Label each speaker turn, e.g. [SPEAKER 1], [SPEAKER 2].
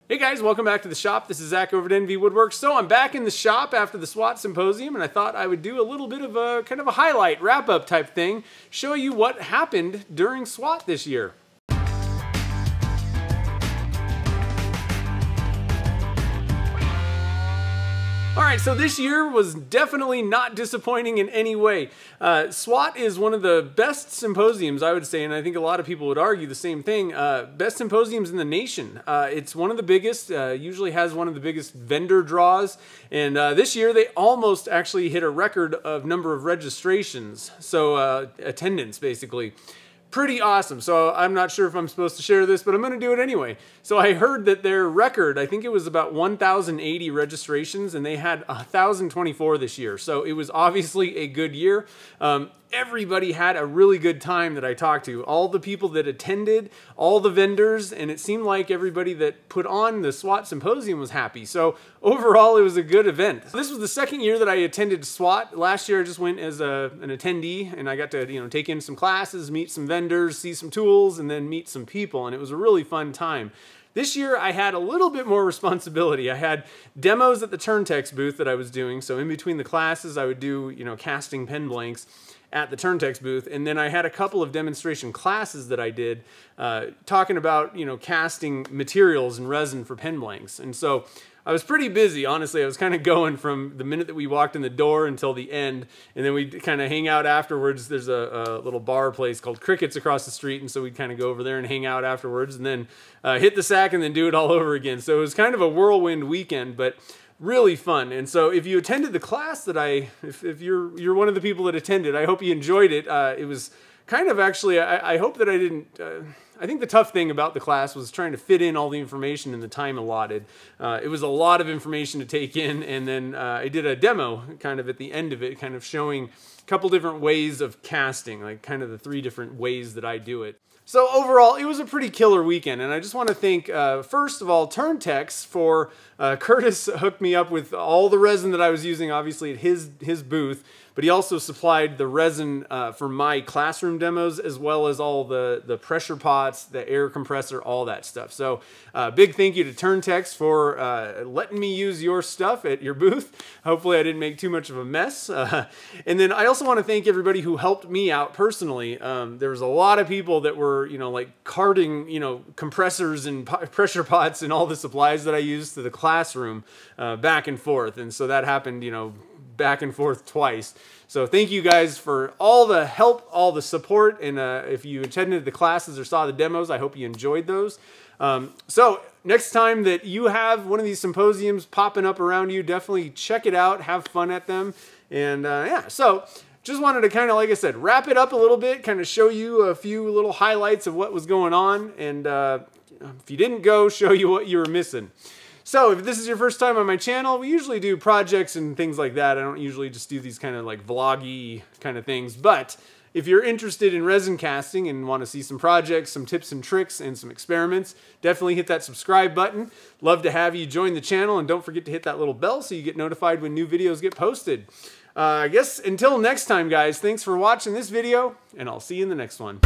[SPEAKER 1] Hey guys, welcome back to the shop. This is Zach over at NV Woodworks. So I'm back in the shop after the SWAT Symposium, and I thought I would do a little bit of a kind of a highlight, wrap-up type thing, show you what happened during SWAT this year. Alright, so this year was definitely not disappointing in any way. SWAT is one of the best symposiums, I would say, and I think a lot of people would argue the same thing. Best symposiums in the nation. It's one of the biggest, usually has one of the biggest vendor draws, and this year they almost actually hit a record of number of registrations, so attendance basically. Pretty awesome. So I'm not sure if I'm supposed to share this, but I'm going to do it anyway. So I heard that their record, I think it was about 1,080 registrations, and they had 1,024 this year. So it was obviously a good year. Everybody had a really good time that I talked to. All the people that attended, all the vendors, and it seemed like everybody that put on the SWAT Symposium was happy. So overall, it was a good event. This was the second year that I attended SWAT. Last year, I just went as an attendee, and I got to take in some classes, meet some vendors, see some tools, and then meet some people, and it was a really fun time. This year, I had a little bit more responsibility. I had demos at the Turntex booth that I was doing, so in between the classes, I would do, casting pen blanks at the Turntex booth, and then I had a couple of demonstration classes that I did talking about, casting materials and resin for pen blanks. And so I was pretty busy, honestly. I was kind of going from the minute that we walked in the door until the end, and then we'd kind of hang out afterwards. There's a little bar place called Crickets across the street, and so we'd kind of go over there and hang out afterwards, and then hit the sack and then do it all over again. So it was kind of a whirlwind weekend, but really fun. And so if you attended the class that if you're one of the people that attended, I hope you enjoyed it. It was kind of actually, I hope that I didn't, I think the tough thing about the class was trying to fit in all the information in the time allotted. It was a lot of information to take in, and then I did a demo kind of at the end of it, kind of showing a couple different ways of casting, like kind of the 3 different ways that I do it. So overall, it was a pretty killer weekend, and I just want to thank, first of all, Turntex for, Curtis hooked me up with all the resin that I was using, obviously, at his booth, but he also supplied the resin for my classroom demos, as well as all the pressure pots, the air compressor, all that stuff. So big thank you to Turntex for letting me use your stuff at your booth. Hopefully I didn't make too much of a mess. And then I also want to thank everybody who helped me out personally. There was a lot of people that were, like carting, compressors and pressure pots and all the supplies that I used to the classroom back and forth. And so that happened, back and forth twice. So thank you guys for all the help, all the support, and if you attended the classes or saw the demos, I hope you enjoyed those. So next time that you have one of these symposiums popping up around you, definitely check it out, have fun at them, and yeah, so just wanted to kind of, like I said, wrap it up a little bit, kind of show you a few little highlights of what was going on, and if you didn't go, show you what you were missing. So if this is your first time on my channel, we usually do projects and things like that. I don't usually just do these kind of like vloggy kind of things, but if you're interested in resin casting and want to see some projects, some tips and tricks, and some experiments, definitely hit that subscribe button. Love to have you join the channel, and don't forget to hit that little bell so you get notified when new videos get posted. I guess until next time, guys, thanks for watching this video, and I'll see you in the next one.